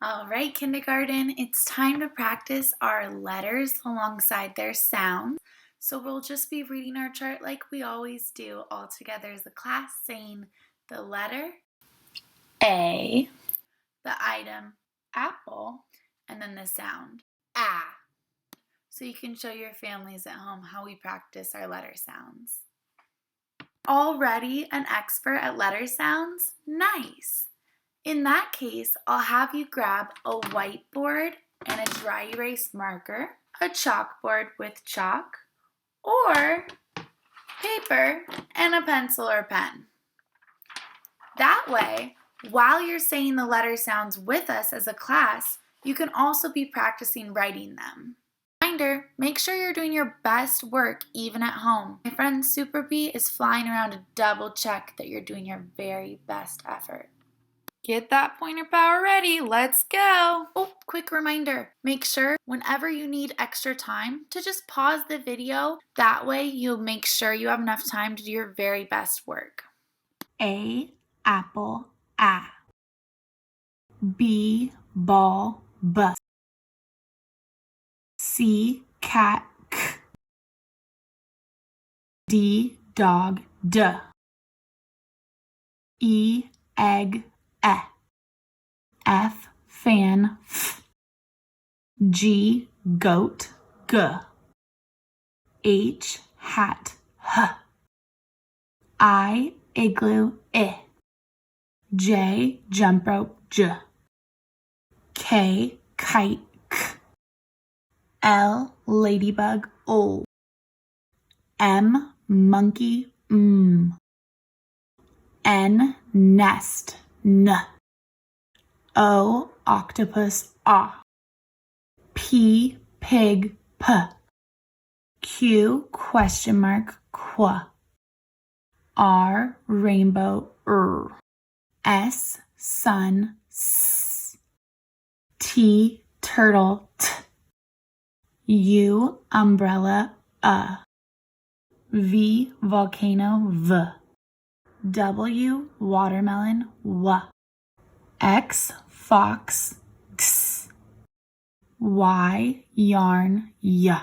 All right, kindergarten, it's time to practice our letters alongside their sounds. So we'll just be reading our chart like we always do all together as a class, saying the letter A, the item apple, and then the sound ah. So you can show your families at home how we practice our letter sounds. Already an expert at letter sounds? Nice! In that case, I'll have you grab a whiteboard and a dry erase marker, a chalkboard with chalk, or paper and a pencil or pen. That way, while you're saying the letter sounds with us as a class, you can also be practicing writing them. Reminder, make sure you're doing your best work even at home. My friend Super Bee is flying around to double check that you're doing your very best effort. Get that pointer power ready. Let's go. Oh, quick reminder. Make sure whenever you need extra time to just pause the video. That way you'll make sure you have enough time to do your very best work. A, apple, A. B, ball, B. C, cat, K. D, dog, D. E, egg, E. F, fan, F. G, goat, G. H, hat, H. I, igloo, I. J, jump rope, J. K, kite, K. L, ladybug, O. M, monkey, M. N, nest, N. O, octopus, A. P, pig, P. Q, question mark, Qu. R, rainbow, R. S, sun, S. T, turtle, T. U, umbrella, V, volcano, V. W, watermelon, W. X, fox, X. Y, yarn, Y.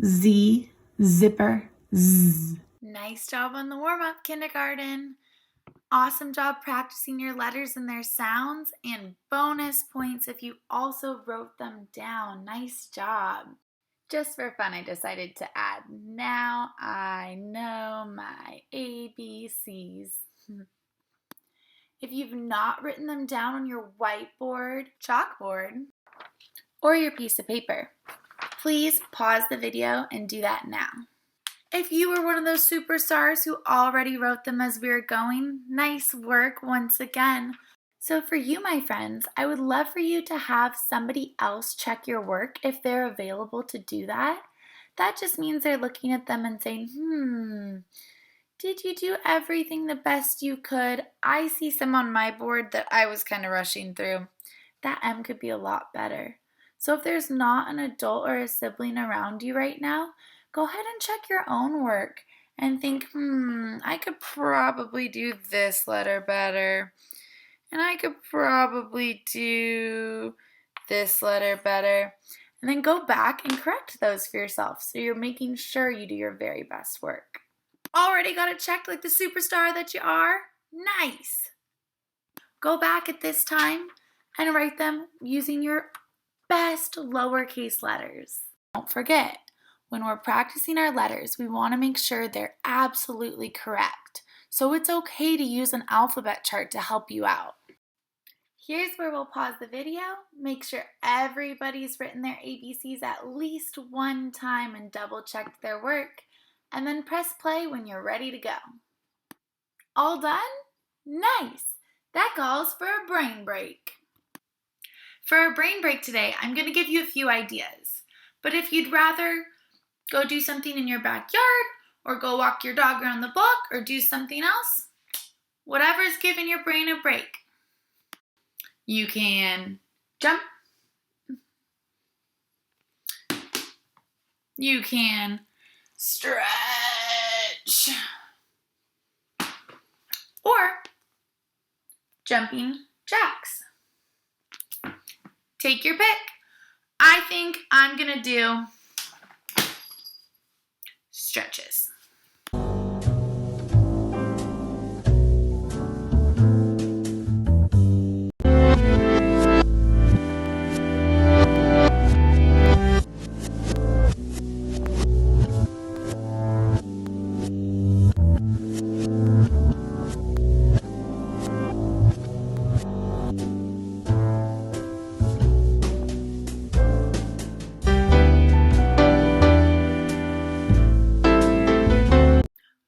Z, zipper, Z. Nice job on the warm-up, kindergarten. Awesome job practicing your letters and their sounds, and bonus points if you also wrote them down. Nice job. Just for fun, I decided to add, now I know my ABCs. If you've not written them down on your whiteboard, chalkboard, or your piece of paper, please pause the video and do that now. If you were one of those superstars who already wrote them as we were going, nice work once again. So for you, my friends, I would love for you to have somebody else check your work if they're available to do that. That just means they're looking at them and saying, did you do everything the best you could? I see some on my board that I was kind of rushing through. That M could be a lot better. So if there's not an adult or a sibling around you right now, go ahead and check your own work and think, I could probably do this letter better. And I could probably do this letter better. And then go back and correct those for yourself so you're making sure you do your very best work. Already got it checked like the superstar that you are? Nice! Go back at this time and write them using your best lowercase letters. Don't forget, when we're practicing our letters, we want to make sure they're absolutely correct. So it's okay to use an alphabet chart to help you out. Here's where we'll pause the video, make sure everybody's written their ABCs at least one time and double checked their work, and then press play when you're ready to go. All done? Nice! That calls for a brain break. For our brain break today, I'm going to give you a few ideas. But if you'd rather go do something in your backyard, or go walk your dog around the block, or do something else, whatever's giving your brain a break. You can jump. You can stretch. Or jumping jacks. Take your pick. I think I'm going to do stretches.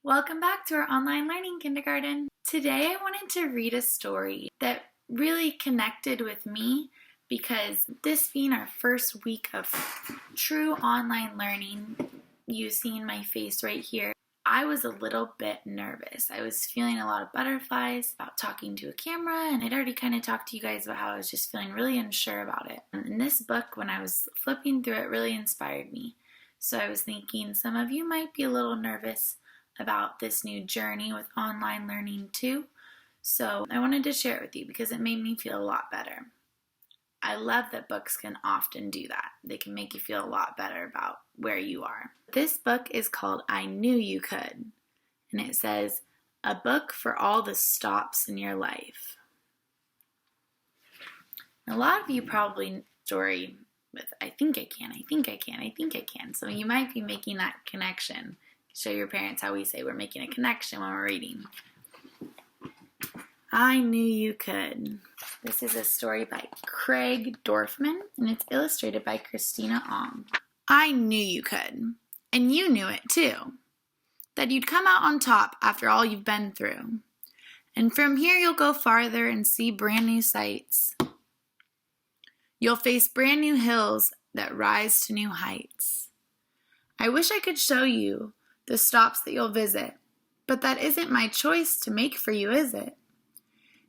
Welcome back to our online learning kindergarten. Today I wanted to read a story that really connected with me because this being our first week of true online learning, you seeing my face right here, I was a little bit nervous. I was feeling a lot of butterflies about talking to a camera, and I'd already kind of talked to you guys about how I was just feeling really unsure about it. And this book, when I was flipping through it, really inspired me. So I was thinking some of you might be a little nervous about this new journey with online learning too. So I wanted to share it with you because it made me feel a lot better. I love that books can often do that. They can make you feel a lot better about where you are. This book is called I Knew You Could, and it says, a book for all the stops in your life. A lot of you probably story with I think I can, I think I can, I think I can. So you might be making that connection. Show your parents how we say we're making a connection when we're reading. I Knew You Could. This is a story by Craig Dorfman, and it's illustrated by Christina Ong. I knew you could, and you knew it too, that you'd come out on top after all you've been through. And from here you'll go farther and see brand new sights. You'll face brand new hills that rise to new heights. I wish I could show you the stops that you'll visit, but that isn't my choice to make for you, is it?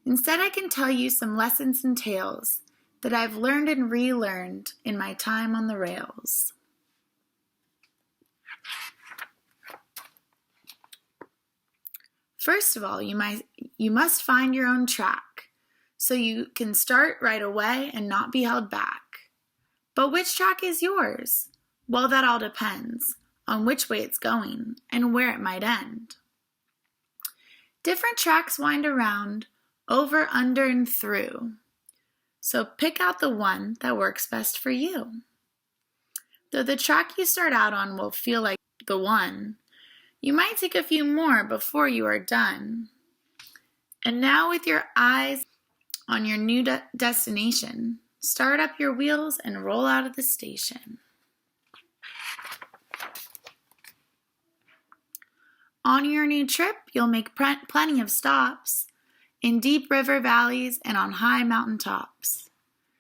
Instead, I can tell you some lessons and tales that I've learned and relearned in my time on the rails. First of all, you must find your own track, so you can start right away and not be held back. But which track is yours? Well, that all depends on which way it's going and where it might end. Different tracks wind around, over, under, and through. So pick out the one that works best for you. Though the track you start out on will feel like the one, you might take a few more before you are done. And now with your eyes on your new destination, start up your wheels and roll out of the station. On your new trip, you'll make plenty of stops in deep river valleys and on high mountain tops.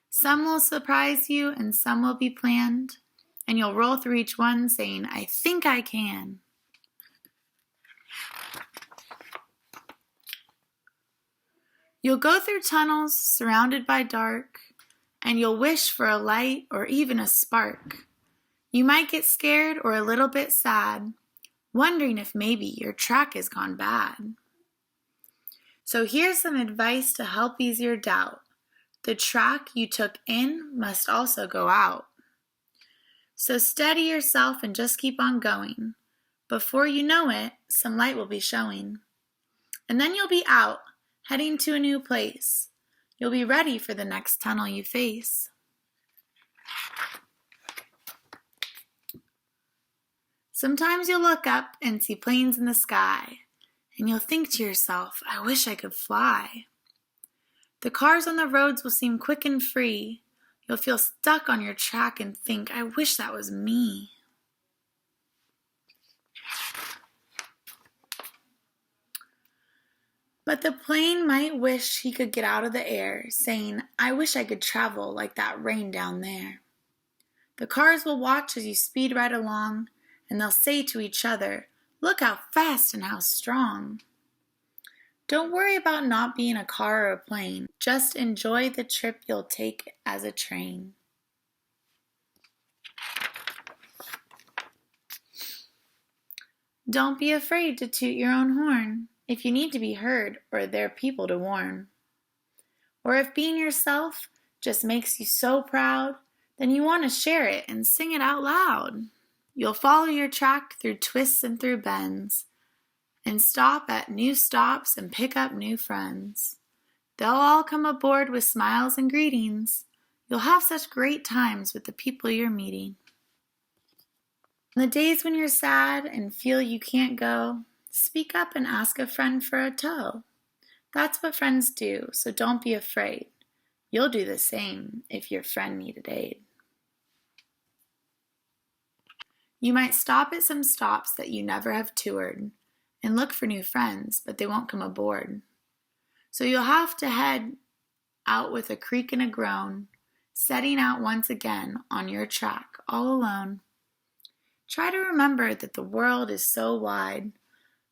Some will surprise you and some will be planned, and you'll roll through each one saying, I think I can. You'll go through tunnels surrounded by dark, and you'll wish for a light or even a spark. You might get scared or a little bit sad, wondering if maybe your track has gone bad. So here's some advice to help ease your doubt. The track you took in must also go out. So steady yourself and just keep on going. Before you know it, some light will be showing. And then you'll be out, heading to a new place. You'll be ready for the next tunnel you face. Sometimes you'll look up and see planes in the sky, and you'll think to yourself, I wish I could fly. The cars on the roads will seem quick and free. You'll feel stuck on your track and think, I wish that was me. But the plane might wish he could get out of the air, saying, I wish I could travel like that rain down there. The cars will watch as you speed right along, and they'll say to each other, look how fast and how strong. Don't worry about not being a car or a plane. Just enjoy the trip you'll take as a train. Don't be afraid to toot your own horn if you need to be heard or there are people to warn. Or if being yourself just makes you so proud, then you want to share it and sing it out loud. You'll follow your track through twists and through bends, and stop at new stops and pick up new friends. They'll all come aboard with smiles and greetings. You'll have such great times with the people you're meeting. On the days when you're sad and feel you can't go, speak up and ask a friend for a tow. That's what friends do, so don't be afraid. You'll do the same if your friend needed aid. You might stop at some stops that you never have toured and look for new friends, but they won't come aboard. So you'll have to head out with a creak and a groan, setting out once again on your track all alone. Try to remember that the world is so wide,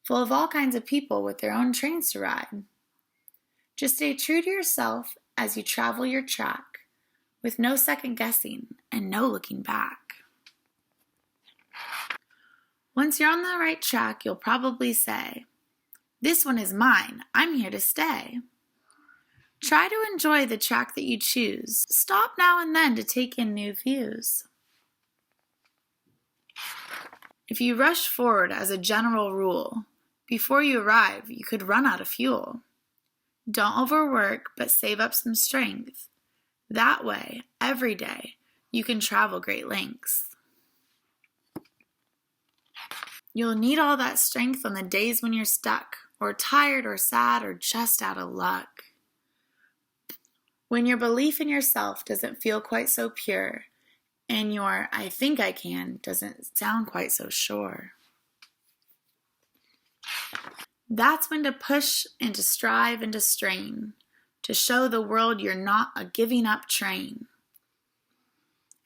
full of all kinds of people with their own trains to ride. Just stay true to yourself as you travel your track, with no second guessing and no looking back. Once you're on the right track, you'll probably say, "This one is mine, I'm here to stay." Try to enjoy the track that you choose. Stop now and then to take in new views. If you rush forward as a general rule, before you arrive, you could run out of fuel. Don't overwork, but save up some strength. That way, every day, you can travel great lengths. You'll need all that strength on the days when you're stuck, or tired, or sad, or just out of luck. When your belief in yourself doesn't feel quite so pure, and your "I think I can" doesn't sound quite so sure. That's when to push and to strive and to strain, to show the world you're not a giving up train.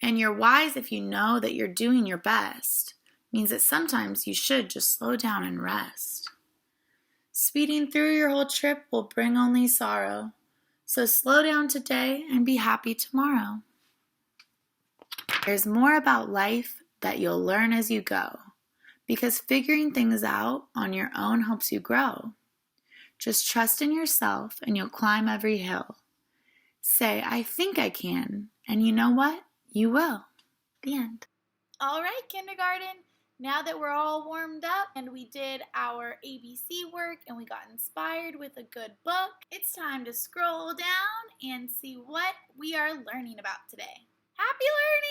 And you're wise if you know that you're doing your best, means that sometimes you should just slow down and rest. Speeding through your whole trip will bring only sorrow, so slow down today and be happy tomorrow. There's more about life that you'll learn as you go, because figuring things out on your own helps you grow. Just trust in yourself and you'll climb every hill. Say, "I think I can," and you know what? You will. The end. All right, kindergarten. Now that we're all warmed up and we did our ABC work and we got inspired with a good book, it's time to scroll down and see what we are learning about today. Happy learning!